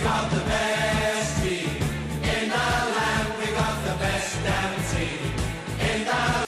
got the best team in the land. We got the best damn team in the.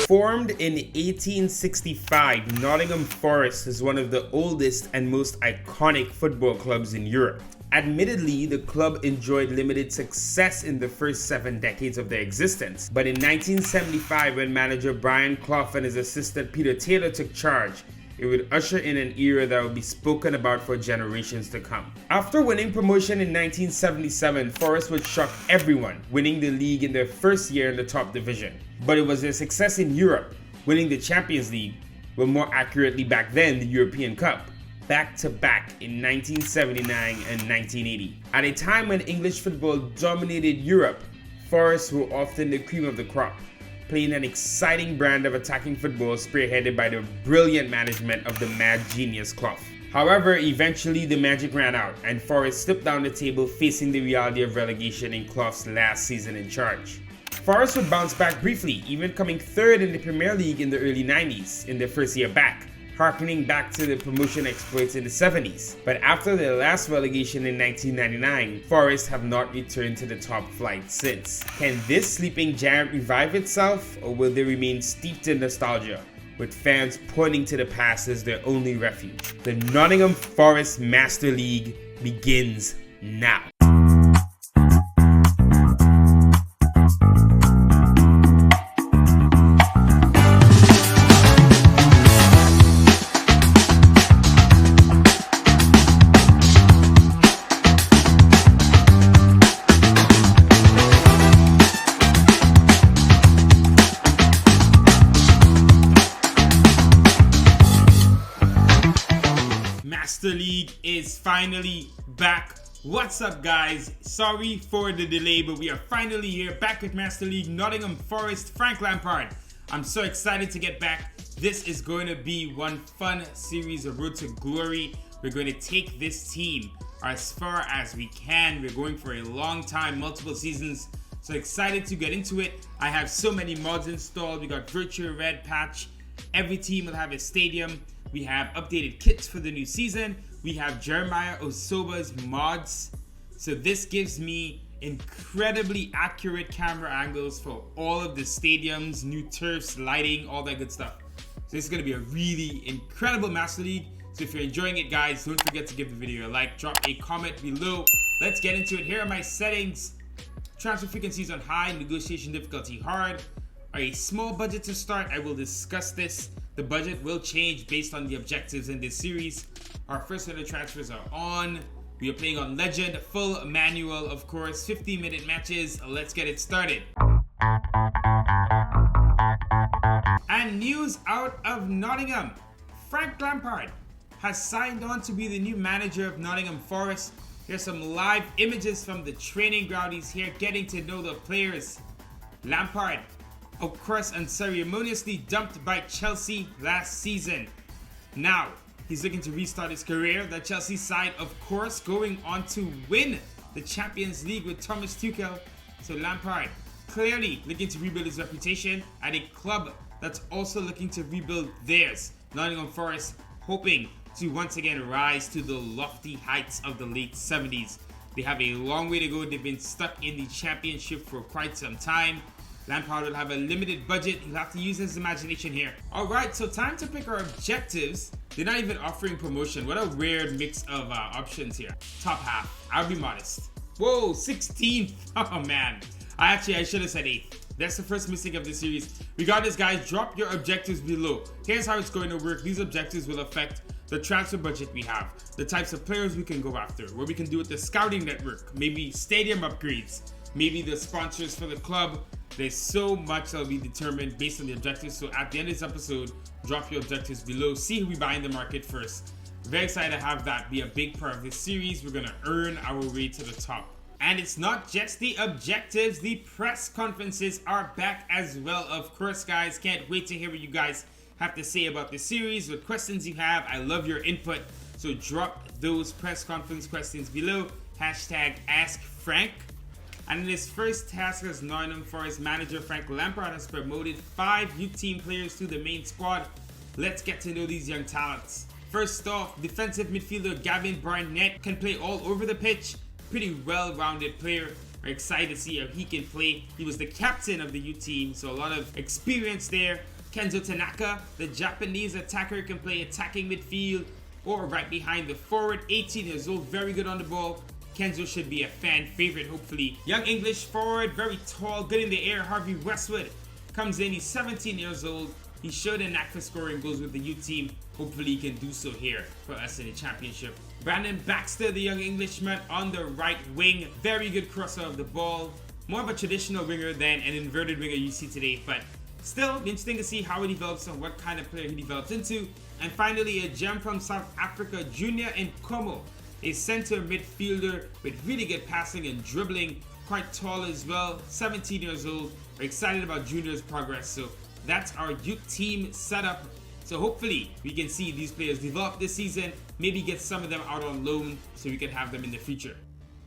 Formed in 1865, Nottingham Forest is one of the oldest and most iconic football clubs in Europe. Admittedly, the club enjoyed limited success in the first 7 decades of their existence, but in 1975, when manager Brian Clough and his assistant Peter Taylor took charge, it would usher in an era that would be spoken about for generations to come. After winning promotion in 1977, Forest would shock everyone, winning the league in their first year in the top division. But it was their success in Europe, winning the Champions League, well, more accurately back then the European Cup, back-to-back in 1979 and 1980. At a time when English football dominated Europe, Forest were often the cream of the crop, playing an exciting brand of attacking football spearheaded by the brilliant management of the mad genius Clough. However, eventually the magic ran out and Forest slipped down the table, facing the reality of relegation in Clough's last season in charge. Forest would bounce back briefly, even coming third in the Premier League in the early 90s in their first year back, harkening back to the promotion exploits in the 70s. But after their last relegation in 1999, Forest have not returned to the top flight since. Can this sleeping giant revive itself, or will they remain steeped in nostalgia, with fans pointing to the past as their only refuge? The Nottingham Forest Master League begins now. Master League is finally back. What's up, guys? Sorry for the delay, but we are finally here, back with Master League, Nottingham Forest, Frank Lampard. I'm so excited to get back. This is going to be one fun series of Road to Glory. We're going to take this team as far as we can. We're going for a long time, multiple seasons. So excited to get into it. I have so many mods installed. We got Virtual Red Patch. Every team will have a stadium. We have updated kits for the new season. We have Jeremiah Osoba's mods. So this gives me incredibly accurate camera angles for all of the stadiums, new turfs, lighting, all that good stuff. So this is going to be a really incredible Master League. So if you're enjoying it, guys, don't forget to give the video a like, drop a comment below. Let's get into it. Here are my settings. Transfer frequencies on high, negotiation difficulty hard. A small budget to start. I will discuss this. The budget will change based on the objectives in this series. Our first set of transfers are on. We are playing on Legend, full manual, of course, 15-minute matches. Let's get it started. And news out of Nottingham. Frank Lampard has signed on to be the new manager of Nottingham Forest. Here's some live images from the training ground. He's here getting to know the players. Lampard, of course, unceremoniously dumped by Chelsea last season. Now, he's looking to restart his career. The Chelsea side, of course, going on to win the Champions League with Thomas Tuchel. So Lampard clearly looking to rebuild his reputation at a club that's also looking to rebuild theirs. Nottingham Forest hoping to once again rise to the lofty heights of the late 70s. They have a long way to go. They've been stuck in the championship for quite some time. Lampard will have a limited budget. He'll have to use his imagination here. Alright, so time to pick our objectives. They're not even offering promotion. What a weird mix of options here. Top half. I'll be modest. Whoa, 16th. Oh man. I should have said 8th. That's the first mistake of this series. Regardless, guys, drop your objectives below. Here's how it's going to work. These objectives will affect the transfer budget we have, the types of players we can go after, what we can do with the scouting network, maybe stadium upgrades, maybe the sponsors for the club. There's so much that will be determined based on the objectives. So at the end of this episode, drop your objectives below. See who we buy in the market first. Very excited to have that be a big part of this series. We're going to earn our way to the top. And it's not just the objectives. The press conferences are back as well. Of course, guys, can't wait to hear what you guys have to say about the series. What questions you have. I love your input. So drop those press conference questions below. Hashtag AskFrank. And in his first task as Nottingham Forest manager, Frank Lampard has promoted 5 youth team players to the main squad. Let's get to know these young talents. first off, defensive midfielder Gavin Barnett can play all over the pitch. Pretty well-rounded player. We're excited to see how he can play. He was the captain of the U team, so a lot of experience there. Kenzo Tanaka, the Japanese attacker, can play attacking midfield or right behind the forward. 18 years old, very good on the ball. Kenzo should be a fan favorite, hopefully. Young English forward, very tall, good in the air. Harvey Westwood comes in. He's 17 years old. He showed a knack for scoring goals with the U team. Hopefully he can do so here for us in the championship. Brandon Baxter, the young Englishman, on the right wing. Very good crosser of the ball. More of a traditional winger than an inverted winger you see today, but still interesting to see how he develops and what kind of player he develops into. And finally, a gem from South Africa, Junior Nkomo, a center midfielder with really good passing and dribbling, quite tall as well, 17 years old. We're excited about Junior's progress, so that's our youth team setup. So hopefully we can see these players develop this season, maybe get some of them out on loan so we can have them in the future.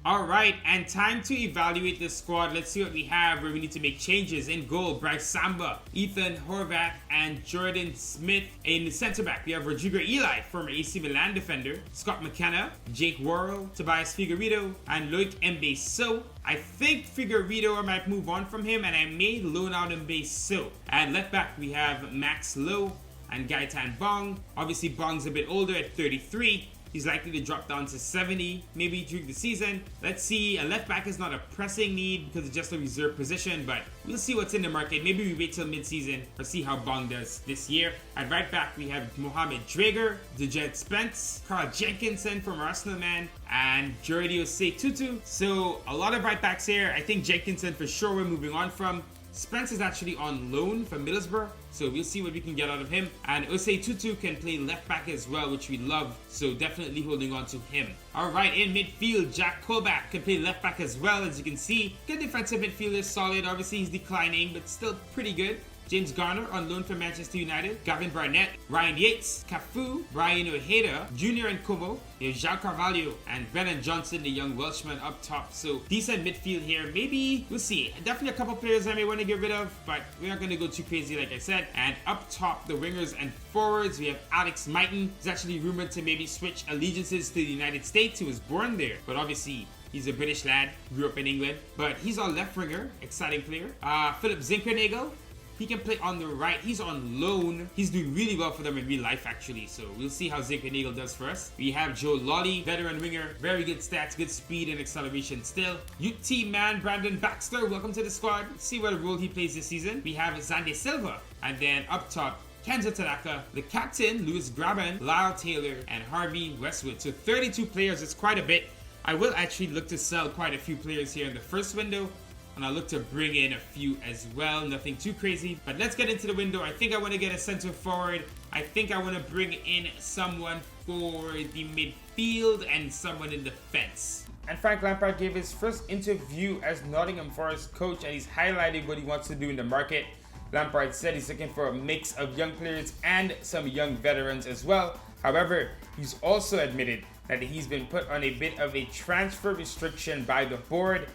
Alright, and time to evaluate the squad. Let's see what we have where we need to make changes. In goal, Bryce Samba, Ethan Horvath, and Jordan Smith. In the centre back, we have Rodrigo Eli, former AC Milan defender, Scott McKenna, Jake Worrell, Tobias Figueiredo, and Loic Mbeso. I think Figueiredo I might move on from him, and I may loan out Mbeso. And left back, we have Max Lowe and Gaetan Bong. Obviously, Bong's a bit older at 33. He's likely to drop down to 70 maybe during the season. Let's see. A left back is not a pressing need because it's just a reserve position, but we'll see what's in the market. Maybe we wait till mid-season or see how Bong does this year. At right back, we have Mohamed Drager, Dejet Spence, Carl Jenkinson from Arsenal man, and Jordi Osei-Tutu. So a lot of right backs here. I think Jenkinson for sure we're moving on from. Spence is actually on loan from Middlesbrough, so we'll see what we can get out of him. And Osei-Tutu can play left back as well, which we love, so definitely holding on to him. Alright, in midfield, Jack Colback can play left back as well, as you can see. Good defensive midfielder, solid. Obviously he's declining, but still pretty good. James Garner on loan from Manchester United, Gavin Barnett, Ryan Yates, Cafu, Brian Ojeda, Junior Nkomo, João Carvalho, and Brennan Johnson, the young Welshman up top. So decent midfield here. Maybe, we'll see. Definitely a couple players I may want to get rid of, but we're not going to go too crazy like I said. And up top, the wingers and forwards, we have Alex Mighton. He's actually rumored to maybe switch allegiances to the United States. He was born there, but obviously he's a British lad, grew up in England. But he's our left winger, exciting player. Philip Zinkernagel. He can play on the right. He's on loan. He's doing really well for them in real life, actually. So we'll see how Zinkernagel does for us. We have Joe Lolly, veteran winger. Very good stats, good speed and acceleration still. Youth team man, Brandon Baxter. Welcome to the squad. See what role he plays this season. We have Zande Silva. And then up top, Kenzo Tanaka, the captain, Lewis Graben, Lyle Taylor, and Harvey Westwood. So 32 players. It's quite a bit. I will actually look to sell quite a few players here in the first window. And I'll look to bring in a few as well. Nothing too crazy. But let's get into the window. I think I want to get a center forward. I think I want to bring in someone for the midfield and someone in defense. And Frank Lampard gave his first interview as Nottingham Forest coach, and he's highlighting what he wants to do in the market. Lampard said he's looking for a mix of young players and some young veterans as well. However, he's also admitted that he's been put on a bit of a transfer restriction by the board.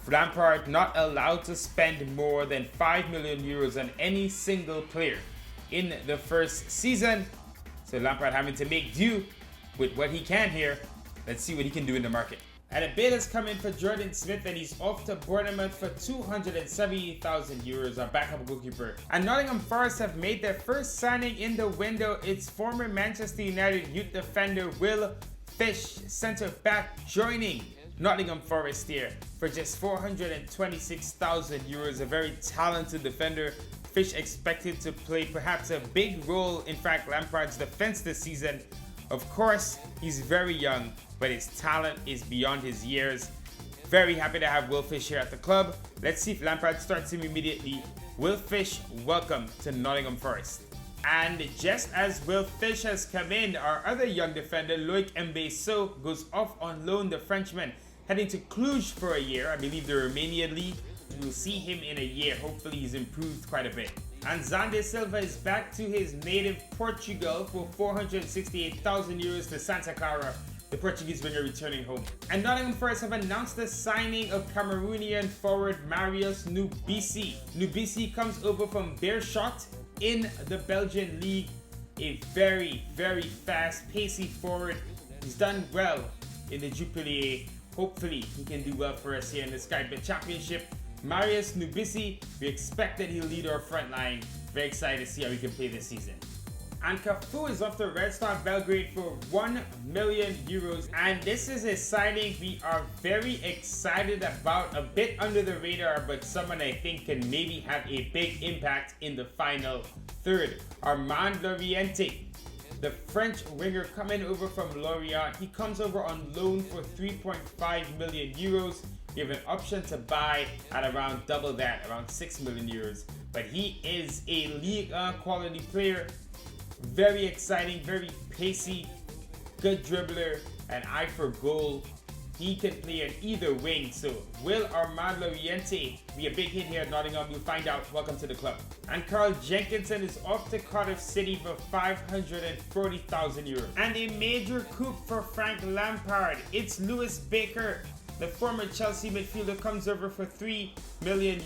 Lampard not allowed to spend more than 5 million euros on any single player in the first season. So Lampard having to make do with what he can here. Let's see what he can do in the market. And a bid has come in for Jordan Smith, and he's off to Bournemouth for 270,000 euros, our backup goalkeeper. And Nottingham Forest have made their first signing in the window. It's former Manchester United youth defender Will Fish, centre back, joining Nottingham Forest here for just 426,000 euros. A very talented defender. Fish expected to play perhaps a big role in Frank Lampard's defense this season. Of course, he's very young, but his talent is beyond his years. Very happy to have Will Fish here at the club. Let's see if Lampard starts him immediately. Will Fish, welcome to Nottingham Forest. And just as Will Fish has come in, our other young defender, Loic Mbeso, goes off on loan. The Frenchman heading to Cluj for a year, I believe the Romanian league. We'll see him in a year. Hopefully he's improved quite a bit. And Zande Silva is back to his native Portugal for 468,000 euros to Santa Clara, the Portuguese winger returning home. And Nottingham Forest have announced the signing of Cameroonian forward Marius Nubisi. Nubisi comes over from Beerschot in the Belgian league. a very, very fast, pacey forward. He's done well in the Jupiler. Hopefully, he can do well for us here in the Sky Bet Championship. Marius Nubisi, we expect that he'll lead our front line. Very excited to see how he can play this season. And Cafu is off to Red Star Belgrade for €1 million. And this is a signing we are very excited about. A bit under the radar, but someone I think can maybe have a big impact in the final third. Armand Loriente, the French winger coming over from Lorient. He comes over on loan for €3.5 million. We have an option to buy at around double that, around €6 million. But he is a Ligue 1 quality player. Very exciting, very pacey, good dribbler, an eye for goal. He can play on either wing. So will Armand Loriente be a big hit here at Nottingham? You'll find out. Welcome to the club. And Carl Jenkinson is off to Cardiff City for €540,000. And a major coup for Frank Lampard. It's Lewis Baker, the former Chelsea midfielder, comes over for €3 million.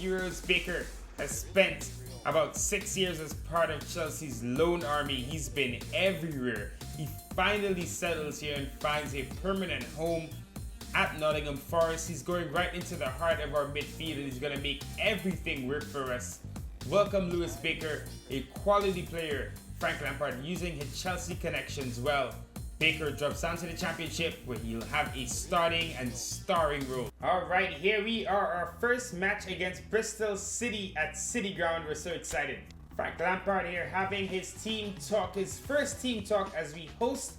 Baker has spent about 6 years as part of Chelsea's loan army. He's been everywhere. He finally settles here and finds a permanent home at Nottingham Forest. He's going right into the heart of our midfield and he's going to make everything work for us. Welcome Lewis Baker, a quality player. Frank Lampard using his Chelsea connections well. Baker drops down to the Championship where he'll have a starting and starring role. Alright, here we are, our first match against Bristol City at City Ground. We're so excited. Frank Lampard here having his team talk, his first team talk as we host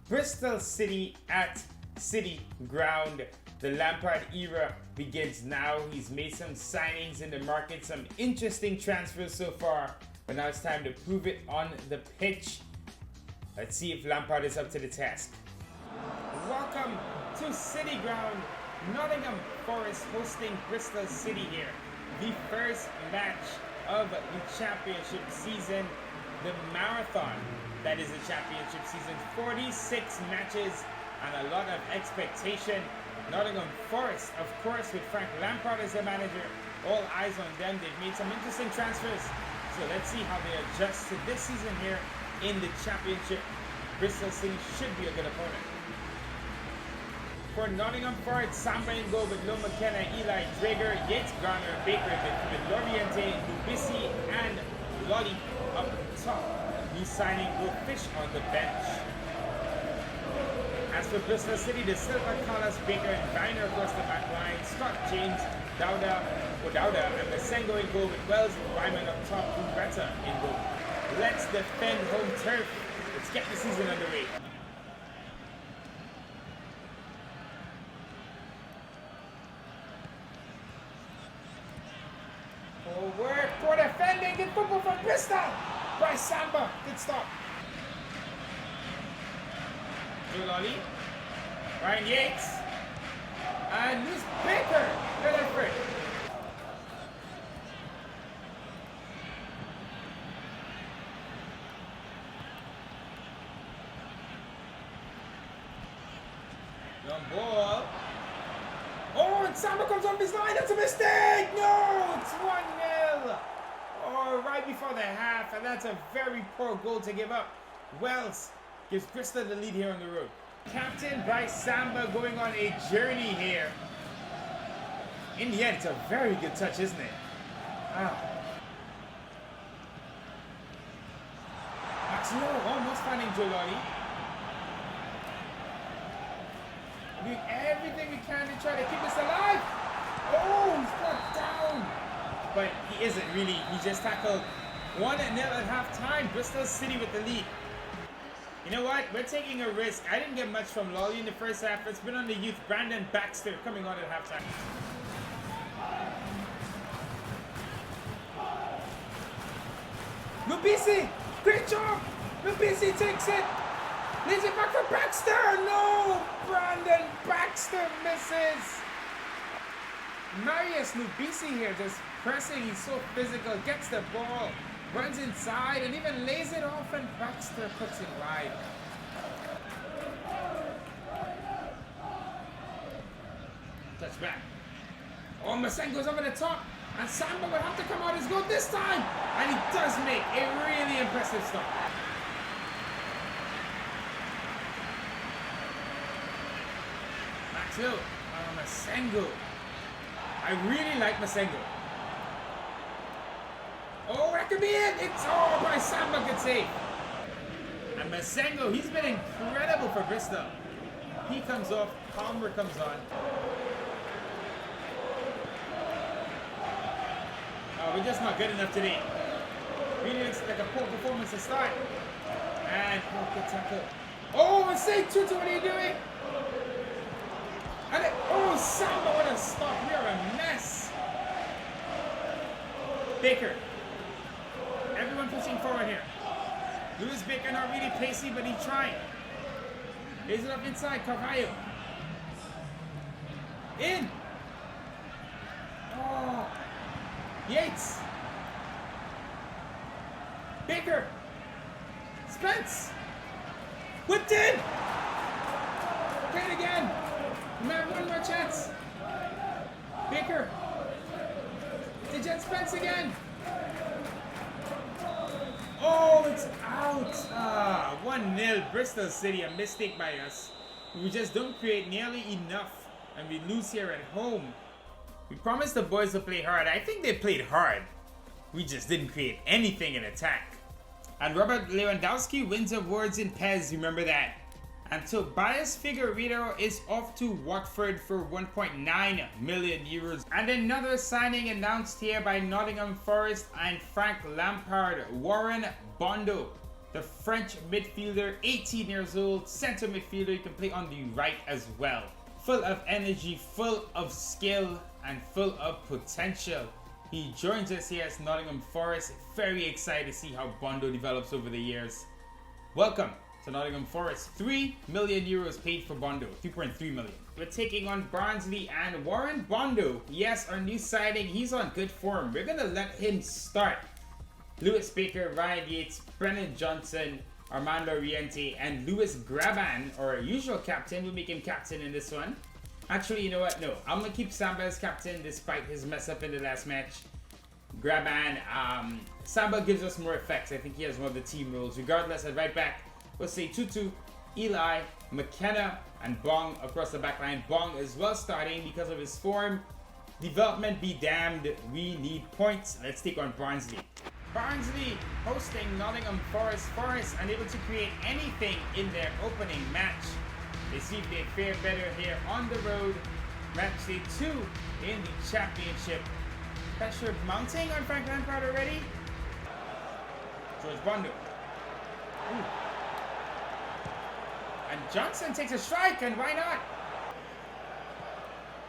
Bristol City at City Ground. The Lampard era begins now. He's made some signings in the market, some interesting transfers so far, but now it's time to prove it on the pitch. Let's see if Lampard is up to the task. Welcome to City Ground. Nottingham Forest hosting Bristol City here. The first match of the championship season. The marathon that is the championship season. 46 matches and a lot of expectation. Nottingham Forest, of course, with Frank Lampard as the manager. All eyes on them. They've made some interesting transfers. So let's see how they adjust to this season here in the championship. Bristol City should be a good opponent. For Nottingham Forest, Samba in goal with Lo McKenna, Eli Drager, Yates, Garner, Baker, with Loriente, Nubisi, and Lottie up top. New signing will fish on the bench. As for Bristol City, the Silva, Callas, Baker, and Viner across the back line. Scott James, Dowda, and Masengo in goal with Wells, Ryman up top, Ureta in goal. Let's defend home turf. Let's get the season underway. Forward for defending in football from Bristol. Bryce Samba, good stop. Julali, Ryan Yates, and Luis Baker. Good effort. Long ball. Oh, and Samba comes off his line. That's a mistake. No, it's 1-0. Oh, right before the half, and that's a very poor goal to give up. Wells gives Bristol the lead here on the road. Captain Bryce Samba going on a journey here. In the end, it's a very good touch, isn't it? Wow. Maximo almost finding Jolani. Doing everything we can to try to keep us alive. Oh, he's brought down. But he isn't really. He just tackled 1-0 at half time. Bristol City with the lead. You know what? We're taking a risk. I didn't get much from Lolly in the first half. It's been on the youth. Brandon Baxter coming on at halftime. Lubisi! Great job! Lubisi takes it! Leaves it back for Baxter! No! Brandon Baxter misses! Marius Lubisi here just pressing. He's so physical. Gets the ball. Runs inside and even lays it off, and Baxter puts it wide. Touch back. Oh, Masengo's over the top, and Samba will have to come out his goal this time, and he does make a really impressive stop. Still, Masengo. I really like Masengo. Oh, that could be it. It's by Samba, good save. And Masengo, he's been incredible for Bristol. He comes off, Palmer comes on. Oh, we're just not good enough today. Really looks like a poor performance to start. And good tackle. Oh, mistake, Tutu, what are you doing? And Samba, what a stop. We are a mess. Baker. Everyone pushing forward here. Lewis Baker not really pacey, but he's trying. Is it up inside? Carvalho. In. Oh. Yates. Baker. Spence. Whipped in. Play it again. We might have one more chance. Baker. To Jet Spence again. Oh, it's out. 1-0 Bristol City. A mistake by us. We just don't create nearly enough. And we lose here at home. We promised the boys to play hard. I think they played hard. We just didn't create anything in attack. And Robert Lewandowski wins awards in PES. Remember that. And Tobias Figueiredo is off to Watford for 1.9 million euros. And another signing announced here by Nottingham Forest and Frank Lampard, Warren Bondo, the French midfielder, 18 years old, centre midfielder. He can play on the right as well. Full of energy, full of skill, and full of potential. He joins us here as Nottingham Forest. Very excited to see how Bondo develops over the years. Welcome to Nottingham Forest. 3 million euros paid for Bondo. 3.3 million. We're taking on Barnsley and Warren Bondo. Yes, our new signing. He's on good form. We're going to let him start. Lewis Baker, Ryan Yates, Brennan Johnson, Armando Riente, and Lewis Graban, our usual captain. We'll make him captain in this one. Actually, you know what? No, I'm going to keep Samba as captain despite his mess up in the last match. Graban, Samba gives us more effects. I think he has one of the team roles. Regardless, at right back, we'll say Tutu, Eli, McKenna, and Bong across the back line. Bong is well starting because of his form. Development be damned. We need points. Let's take on Barnsley. Barnsley hosting Nottingham Forest. Forest unable to create anything in their opening match. They see if they fare better here on the road. Match day 2 in the championship. Pressure mounting on Frank Lampard already. George Bondo. Ooh. And Johnson takes a strike, and why not?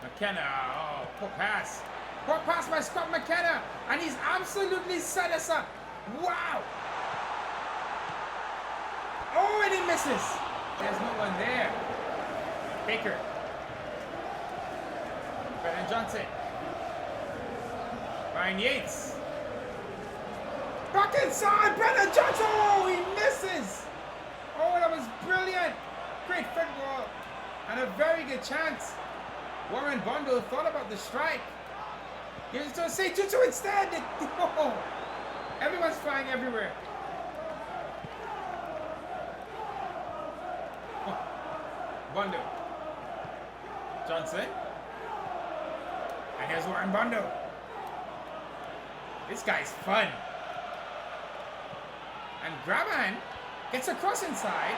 McKenna, poor pass. Poor pass by Scott McKenna, and he's absolutely set us up. Wow. Oh, and he misses. There's no one there. Baker. Brennan Johnson. Ryan Yates. Back inside, Brennan Johnson. Oh, he misses. Oh, that was brilliant. Great football. And a very good chance. Warren Bondo thought about the strike. He was going to say Tutu instead. Oh, everyone's flying everywhere. Oh, Bondo. Johnson. And here's Warren Bondo. This guy's fun. And Graban gets across inside.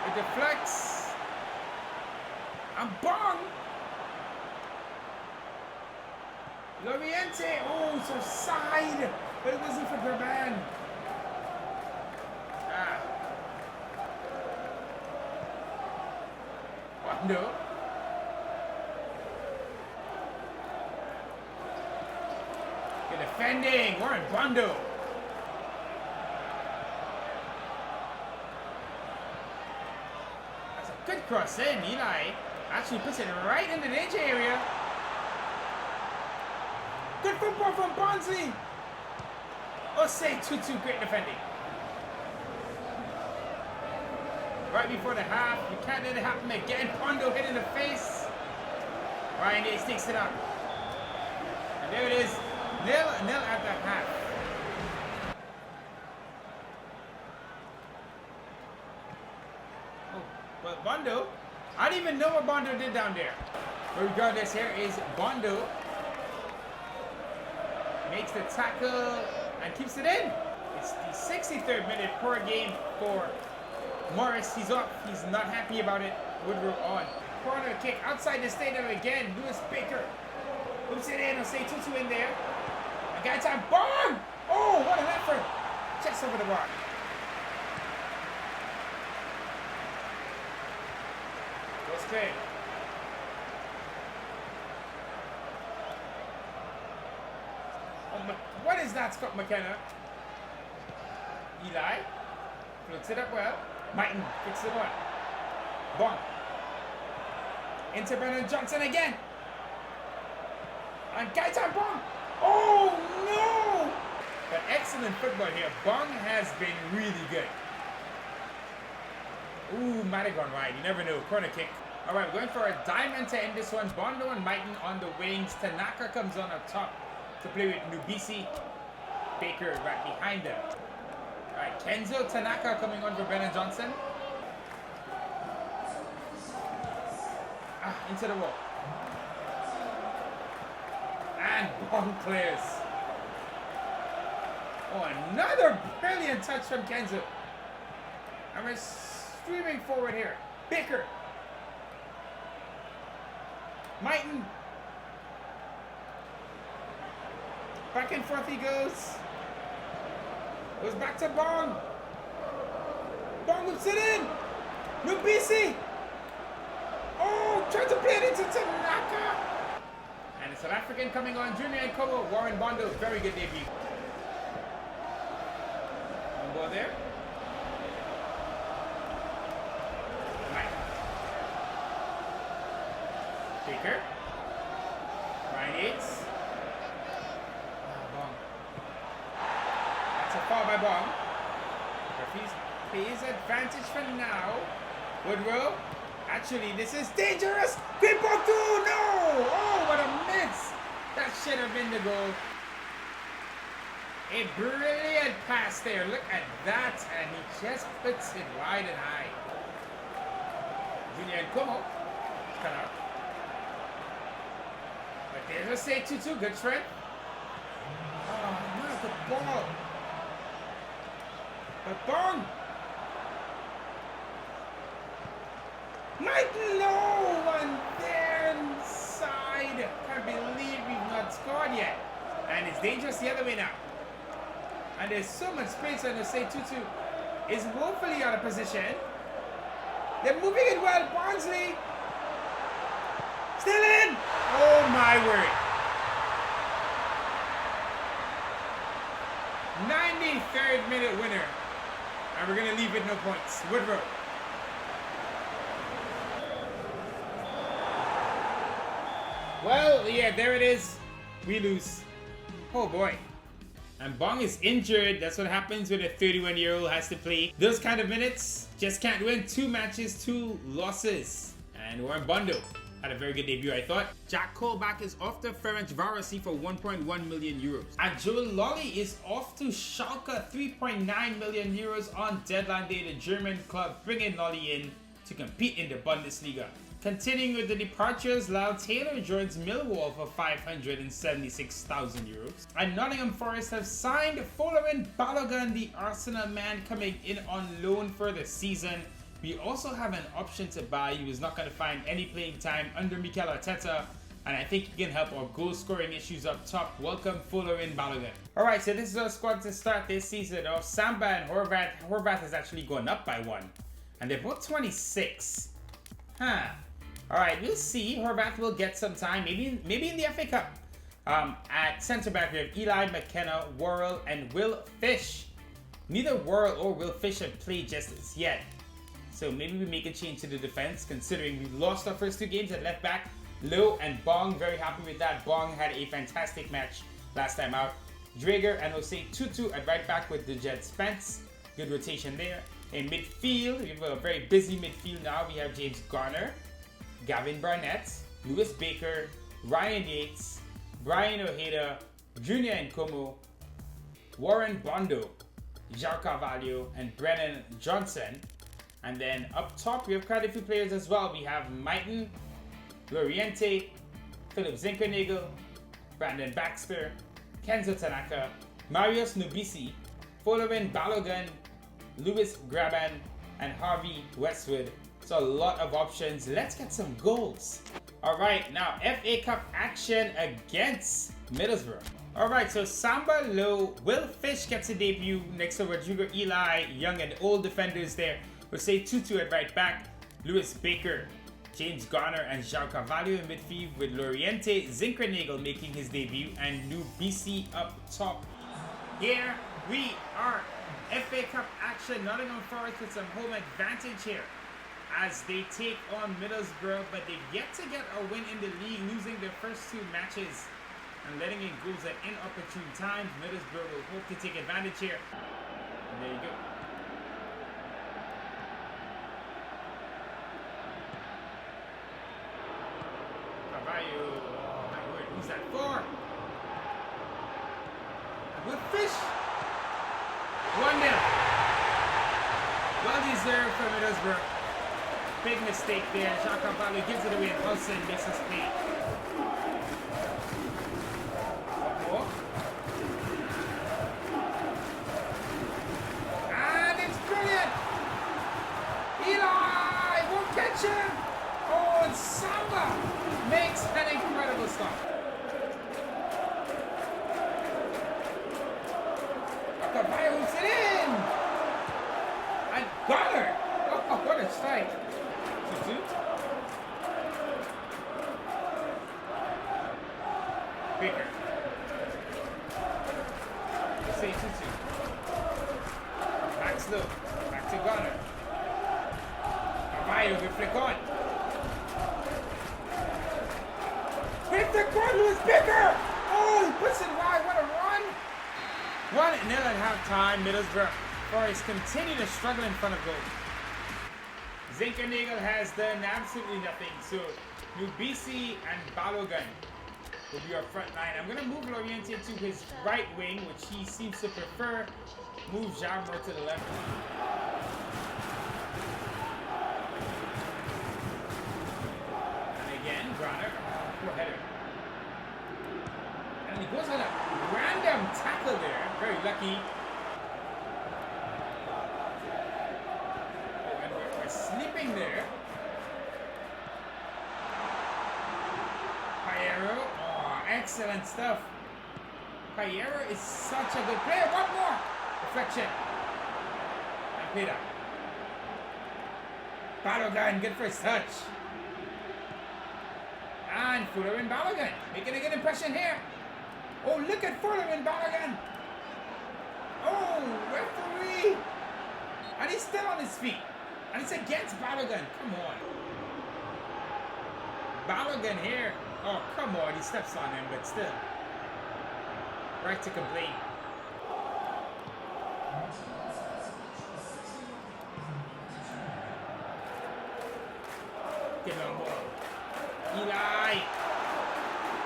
It deflects. And Bong. Loriente. Oh, so side. But it wasn't for Graban. Bondo. Good defending. Warren Bondo. That's a good cross in. Eli actually puts it right in the danger area. Good football from Barnsley. Osei Tutu, great defending. Right before the half, you can't let it happen again. Bondo hit in the face. Ryan Yates takes it out. And there it is. 0-0 at the half. Oh, well, Bondo I don't even know what Bondo did down there. But regardless, here is Bondo. Makes the tackle and keeps it in. It's the 63rd minute per game for Morris. He's up. He's not happy about it. Woodrow on. Corner kick outside the stadium again. Lewis Baker hoops it in. I'll say Tutu in there. A guy time. Bong! Oh, what an effort. Checks over the bar. Goes clear. Oh, what is that, Scott McKenna? Eli floats it up well. Mighton fixes it one. Bong. Into Brennan Johnson again. And Gaitan Bong. Oh no! But excellent football here. Bong has been really good. Ooh, might have gone wide. You never know. Corner kick. Alright, we're going for a diamond to end this one. Bondo and Mighton on the wings. Tanaka comes on up top to play with Nubisi. Baker right behind them. Alright, Kenzo Tanaka coming on for Brennan Johnson. Into the wall. And Bong clears. Oh, another brilliant touch from Kenzo. And we're streaming forward here. Baker. Mighton. Back and forth he goes. Goes back to Bong. Bong whips it in. Nubisi. Oh, trying to play it into Tanaka. And the South African coming on. Junior and Kobo. Warren Bondo. Very good debut. One ball there. Right. Baker. Ryan Yates. Bong. That's a foul by Bong. Referees pays advantage for now. Woodrow. Actually, this is dangerous. Great ball too. No. Oh, what a miss. That should have been the goal. A brilliant pass there. Look at that. And he just puts it wide and high. Junior and Como. Cut out. But there's a say 2-2. Good strength. Oh, not the ball. But Bong. Mighton, no one there inside. Can't believe we've not scored yet. And it's dangerous the other way now. And there's so much space on the say 2-2. Is woefully out of position. They're moving it well. Barnsley. Still in. Oh my word. 93rd minute winner. And we're going to leave with no points. Woodrow. Well, yeah, there it is. We lose. Oh boy. And Bong is injured. That's what happens when a 31-year-old has to play those kind of minutes. Just can't win. 2 matches, 2 losses. And Warren Bondo had a very good debut, I thought. Jack Colback is off to Ferencvárosi for 1.1 million euros. And Joel Lolly is off to Schalke, 3.9 million euros on deadline day. The German club bringing Lolly in to compete in the Bundesliga. Continuing with the departures, Lyle Taylor joins Millwall for 576,000 euros. And Nottingham Forest have signed Folarin Balogun, the Arsenal man, coming in on loan for the season. We also have an option to buy. He was not going to find any playing time under Mikel Arteta, and I think he can help our goal scoring issues up top. Welcome, Folarin Balogun. Alright, so this is our squad to start this season off. Samba and Horvath. Horvath has actually gone up by 1, and they're both 26. Alright, we'll see. Horvath will get some time, maybe in the FA Cup. At centre back, we have Eli McKenna, Worrell, and Will Fish. Neither Worrell or Will Fish have played just as yet. So maybe we make a change to the defense, considering we lost our first 2 games at left back. Lowe and Bong, very happy with that. Bong had a fantastic match last time out. Drager and Osei Tutu at right back with the Jet Spence. Good rotation there. In midfield, we have a very busy midfield now. We have James Garner, Gavin Barnett, Lewis Baker, Ryan Yates, Brian Ojeda, Junior Nkomo, Warren Bondo, Jacques Carvalho, and Brennan Johnson. And then up top, we have quite a few players as well. We have Maiten, Loriente, Philip Zinkernagel, Brandon Baxter, Kenzo Tanaka, Marius Nubisi, Folowin Balogun, Lewis Graban, and Harvey Westwood. So a lot of options. Let's get some goals. All right, now FA Cup action against Middlesbrough. All right, so Samba Low, Will Fish gets a debut next to Rodrigo Eli, young and old defenders there. We'll say Tutu at right back, Lewis Baker, James Garner, and João Carvalho in midfield with Loriente, Zinkernagel making his debut, and Nubisi up top. Here we are. FA Cup action. Nottingham Forest with some home advantage here as they take on Middlesbrough, but they've yet to get a win in the league, losing their first 2 matches and letting in goals at inopportune times. Middlesbrough will hope to take advantage here. And there you go. Carvalho. Oh my word, who's that for? With Fish. 1-0. Well deserved for Middlesbrough. Big mistake there. João Carvalho gives it away and Wilson makes us pay. And it's brilliant! Eli won't catch him! Oh, and Samba makes an incredible stop. Carvalho hoops it in! And Garner! Oh, what a strike! 2-2. Baker. Let's say 2-2. Back slow. Back to Garner. Carvalho will flick on. Hit the corner, Lewis Baker! Oh, he puts it wide. What a run! 1-0 at halftime. Middlesbrough Forest continue to struggle in front of goal. Zinkernagel has done absolutely nothing. So Nubisi and Balogun will be our front line. I'm going to move Loriente to his right wing, which he seems to prefer. Move Jarmo to the left. And again, Garner. Poor header. And he goes on a random tackle there. Very lucky. Oh, and we're sleeping there. Payero. Oh, excellent stuff. Payero is such a good player. One more. Deflection. And Peter. Balogun, good first touch. And Folowin Balogun making a good impression here. Oh, look at Folowin Balogun. Oh, referee. And he's still on his feet. And it's against Balogun. Come on. Balogun here. Oh, come on. He steps on him, but still. Right to complain. Get on ball. Eli.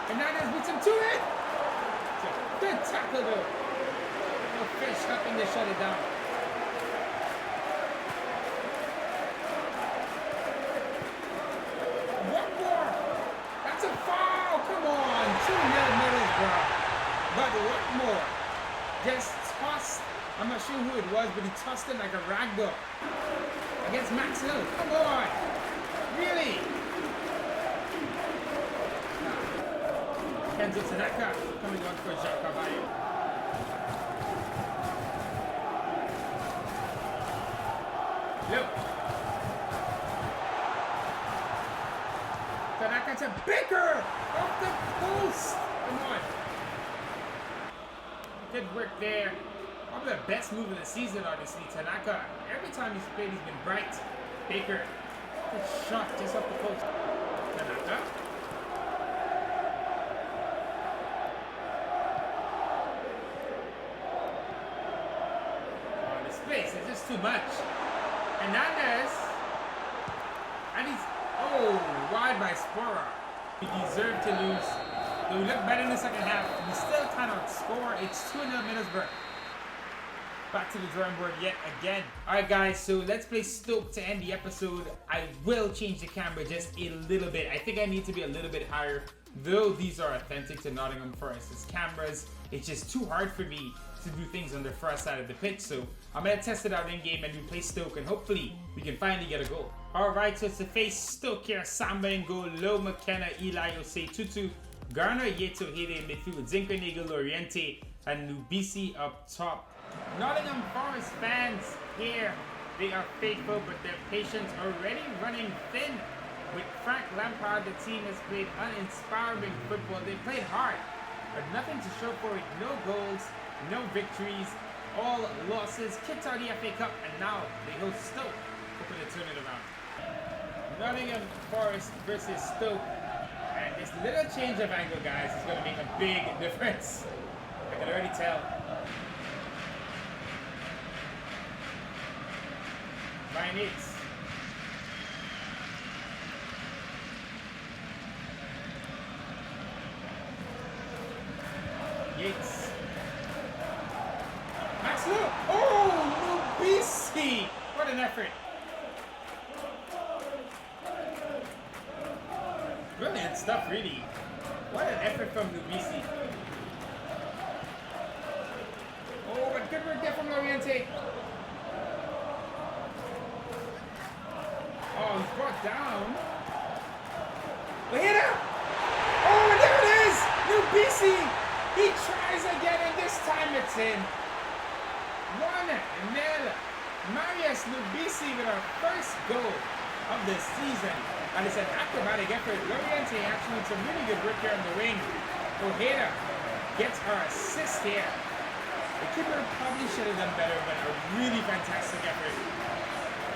Hernandez beats him to it. Good tackle though. No Fish helping to shut it down. One more. That's a foul. Come on. 2-0 Middlesbrough. But one more. Just tossed. I'm not sure who it was, but he tossed it like a rag doll. Against Max Hill. Come on. Really? Kenzo Tanaka coming on for João Carvalho. Look. Tanaka to Baker! Off the post! Come on. Good work there. Probably the best move of the season, honestly. Tanaka, every time he's played, he's been bright. Baker, good shot just off the post. Tanaka. It's just too much. Hernandez. And he's, oh, wide by Spora. He deserved to lose. But we look better in the second half. We still cannot score. It's 2-0 Middlesbrough. back to the drawing board yet again. Alright guys, so let's play Stoke to end the episode. I will change the camera just a little bit. I think I need to be a little bit higher, though these are authentic to Nottingham Forest's cameras. It's just too hard for me to do things on the far side of the pitch, so I'm gonna test it out in game and we play Stoke and hopefully we can finally get a goal. Alright, so it's to face Stoke here. Samba in goal, Low, McKenna, Eli, Osei, Tutu, Garner, Yeto, Hede in midfield, Zinchenko, Loriente, and Nubisi up top. Nottingham Forest fans here, they are faithful, but their patience already running thin. With Frank Lampard, the team has played uninspiring football. They played hard, but nothing to show for it. No goals, no victories, all losses. Kicked out the FA Cup, and now they host Stoke, hoping to turn it around. Nottingham Forest versus Stoke, and this little change of angle, guys, is going to make a big difference. I can already tell. Ryan Yates. Yates. Max Luke. Oh, Nubisi. What an effort. Brilliant stuff, really. What an effort from Nubisi. Oh, but good work there from Loriente. Oh, he's brought down. Lahina! Oh, and there it is! Nubisi! He tries again, and this time it's in. 1-0. Marius Nubisi with our first goal of the season. And it's an acrobatic effort. Loriente actually some really good work here on the wing. Ojeda gets our assist here. The keeper probably should have done better, but a really fantastic effort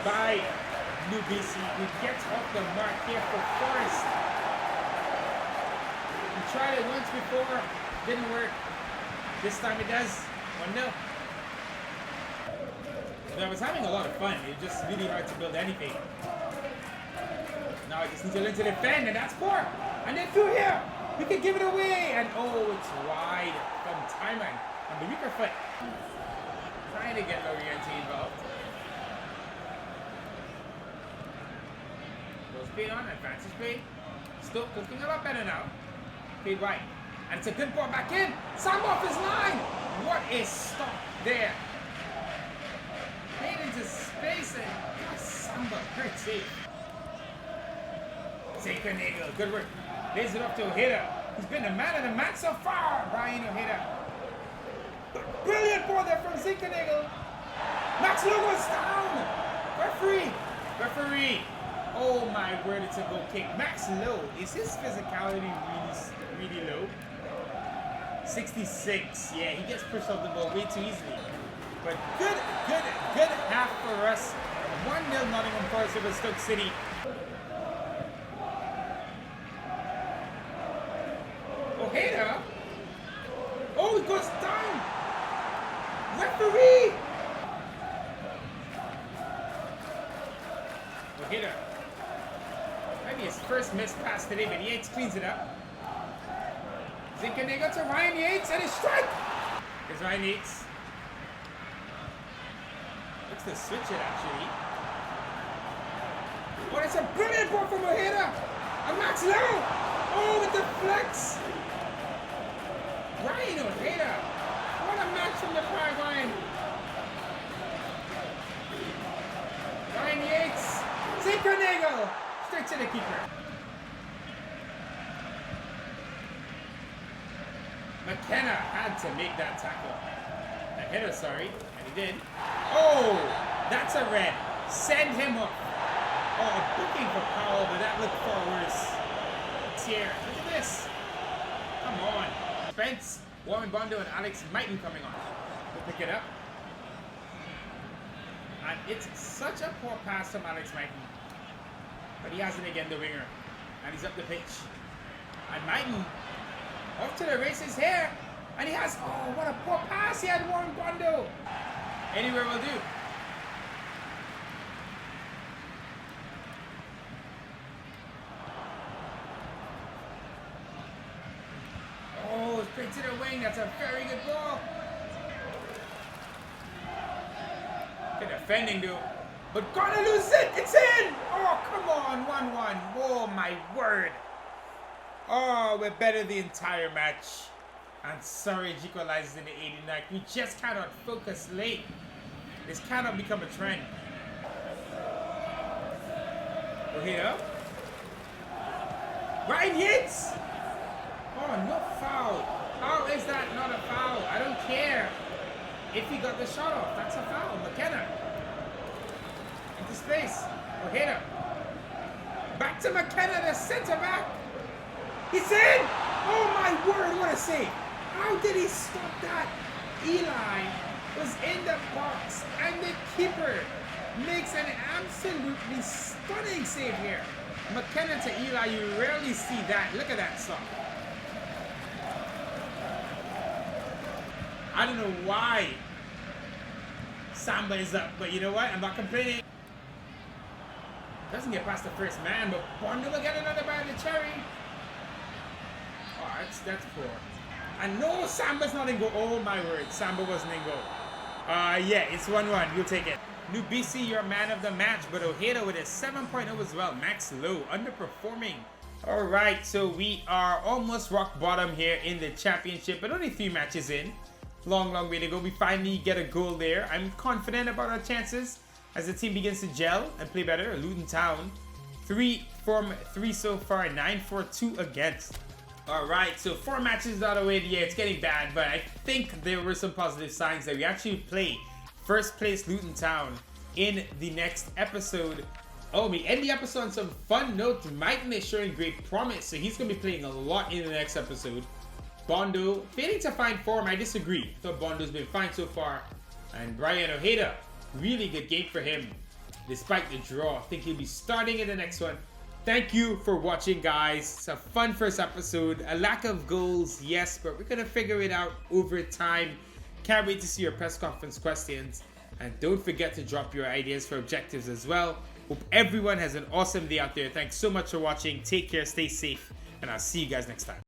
by Nubisi, who gets off the mark here for Forest. He tried it once before, didn't work. This time it does. 1-0. I was having a lot of fun. It was just really hard to build anything. Now I just need to learn to defend, and that's 4. And then through here, we can give it away. And oh, it's wide from Timon on the weaker foot. Trying to get Loriente involved. Speed on, advances play. Stoke looking a lot better now. Played wide. And it's a good ball back in. Samba off his line. What a stop there. Played into space and Samba. Great save. Zinchenko, good work. Lays it up to Ojeda. He's been the man of the match so far. Brian Ojeda. Brilliant ball there from Zinchenko. Max Lugo's down. Referee. Oh my word, it's a goal kick. Max Low, is his physicality really low? 66, yeah, he gets pushed off the ball way too easily. But good half for us. 1-0 Nottingham Forest over Stoke City. Ojeda. Oh, it goes down. Referee. Ojeda. Maybe his first missed pass today, but Yates cleans it up. Zinchenko to Ryan Yates, and a strike! Here's Ryan Yates. Looks to switch it, actually. Oh, that's a brilliant ball from Ojeda! And Max Lowe! Oh, with the flex! Ryan Ojeda! What a match from the Paraguayan! Ryan Yates! Zinchenko! Straight to the keeper. McKenna had to make that tackle. A header, sorry, and he did. Oh, that's a red. Send him up. Oh, booking for Powell, but that looked far worse. It's here. Look at this. Come on. Spence, Warren Bondo, and Alex Mighton coming on. We'll pick it up. And it's such a poor pass from Alex Mighton. But he has it again, the winger. And he's up the pitch. And Mighton off to the races here. And he has, oh, what a poor pass he had, Warren Bondo. Anywhere will do. Oh, straight to the wing. That's a very good ball. Good defending though. But gonna lose it. It's in. Oh, come on. 1-1. Oh, my word. Oh, we're better the entire match. And sorry, equalizes in the 89th. We just cannot focus late. This cannot become a trend. We're here. Right hits. Oh, no foul. How is that not a foul? I don't care. If he got the shot off, that's a foul. McKenna. Into space. Ojeda. Back to McKenna, the center back. He's in! Oh my word, what a save. How did he stop that? Eli was in the box and the keeper makes an absolutely stunning save here. McKenna to Eli, you rarely see that. Look at that stop. I don't know why Samba is up, but you know what? I'm not complaining. Doesn't get past the first man, but Bondo will get another bite of the cherry. Oh, that's poor. And no, Samba's not in goal. Oh my word, Samba wasn't in goal. Yeah, it's 1-1. You'll take it. New BC, your man of the match, but Ojeda with a 7.0 as well. Max Low, underperforming. All right, so we are almost rock bottom here in the championship, but only 3 matches in. Long way to go. We finally get a goal there. I'm confident about our chances as the team begins to gel and play better. Luton Town, 3 from 3 so far, 9-4-2 against. All right, so 4 matches out of the way. Yeah, it's getting bad, but I think there were some positive signs that we actually play first place Luton Town in the next episode. Oh, we end the episode on some fun note. Mike is showing great promise, so he's going to be playing a lot in the next episode. Bondo, failing to find form, I disagree. I thought Bondo's been fine so far. And Brian Ojeda, really good game for him. Despite the draw, I think he'll be starting in the next one. Thank you for watching, guys. It's a fun first episode. A lack of goals, yes, but we're going to figure it out over time. Can't wait to see your press conference questions. And don't forget to drop your ideas for objectives as well. Hope everyone has an awesome day out there. Thanks so much for watching. Take care, stay safe, and I'll see you guys next time.